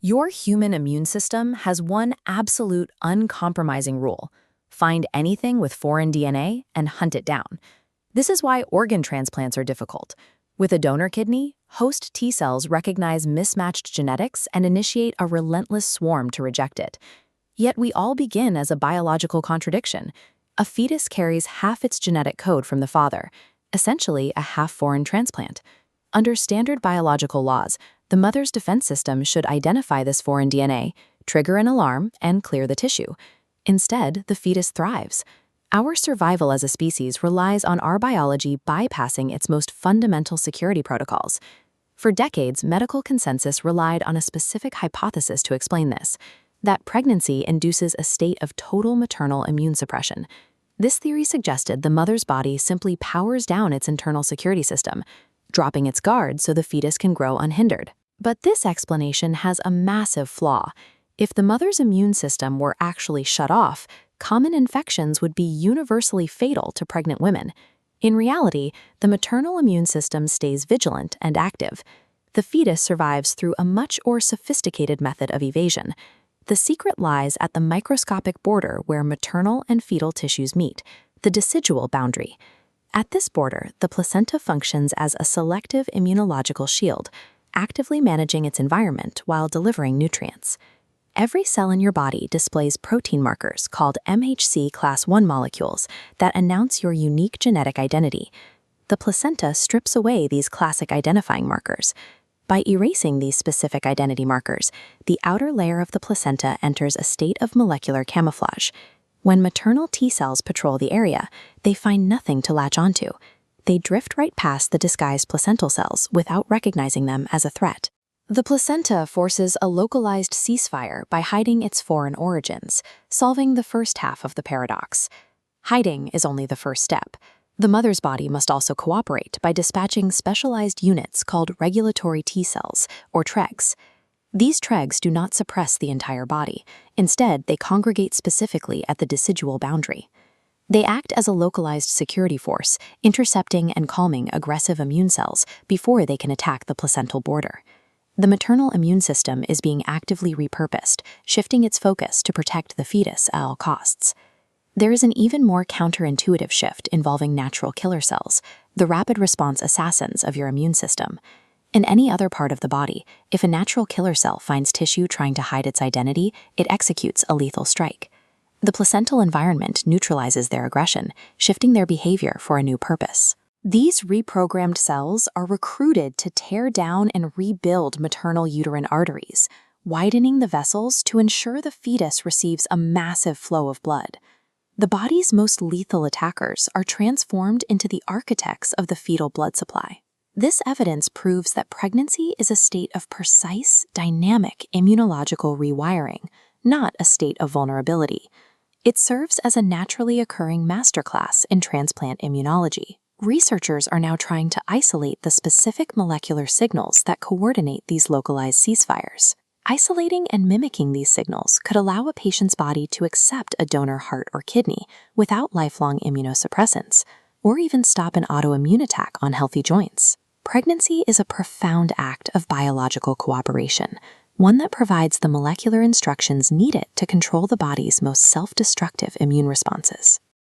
Your human immune system has one absolute uncompromising rule: find anything with foreign DNA and hunt it down. This is why organ transplants are difficult. With a donor kidney, host T cells recognize mismatched genetics and initiate a relentless swarm to reject it. Yet we all begin as a biological contradiction. A fetus carries half its genetic code from the father, essentially a half-foreign transplant. Under standard biological laws, the mother's defense system should identify this foreign DNA, trigger an alarm, and clear the tissue. Instead, the fetus thrives. Our survival as a species relies on our biology bypassing its most fundamental security protocols. For decades, medical consensus relied on a specific hypothesis to explain this: that pregnancy induces a state of total maternal immune suppression. This theory suggested the mother's body simply powers down its internal security system, dropping its guard so the fetus can grow unhindered. But this explanation has a massive flaw. If the mother's immune system were actually shut off, common infections would be universally fatal to pregnant women. In reality, the maternal immune system stays vigilant and active. The fetus survives through a much more sophisticated method of evasion. The secret lies at the microscopic border where maternal and fetal tissues meet, the decidual boundary. At this border, the placenta functions as a selective immunological shield, actively managing its environment while delivering nutrients. Every cell in your body displays protein markers called MHC Class I molecules that announce your unique genetic identity. The placenta strips away these classic identifying markers. By erasing these specific identity markers, the outer layer of the placenta enters a state of molecular camouflage. When maternal T cells patrol the area, they find nothing to latch onto. They drift right past the disguised placental cells without recognizing them as a threat. The placenta forces a localized ceasefire by hiding its foreign origins, solving the first half of the paradox. Hiding is only the first step. The mother's body must also cooperate by dispatching specialized units called regulatory T cells, or TREGs. These TREGs do not suppress the entire body. Instead, they congregate specifically at the decidual boundary. They act as a localized security force, intercepting and calming aggressive immune cells before they can attack the placental border. The maternal immune system is being actively repurposed, shifting its focus to protect the fetus at all costs. There is an even more counterintuitive shift involving natural killer cells, the rapid response assassins of your immune system. In any other part of the body, if a natural killer cell finds tissue trying to hide its identity, it executes a lethal strike. The placental environment neutralizes their aggression, shifting their behavior for a new purpose. These reprogrammed cells are recruited to tear down and rebuild maternal uterine arteries, widening the vessels to ensure the fetus receives a massive flow of blood. The body's most lethal attackers are transformed into the architects of the fetal blood supply. This evidence proves that pregnancy is a state of precise, dynamic immunological rewiring, not a state of vulnerability. It serves as a naturally occurring masterclass in transplant immunology. Researchers are now trying to isolate the specific molecular signals that coordinate these localized ceasefires. Isolating and mimicking these signals could allow a patient's body to accept a donor heart or kidney without lifelong immunosuppressants, or even stop an autoimmune attack on healthy joints. Pregnancy is a profound act of biological cooperation, one that provides the molecular instructions needed to control the body's most self-destructive immune responses.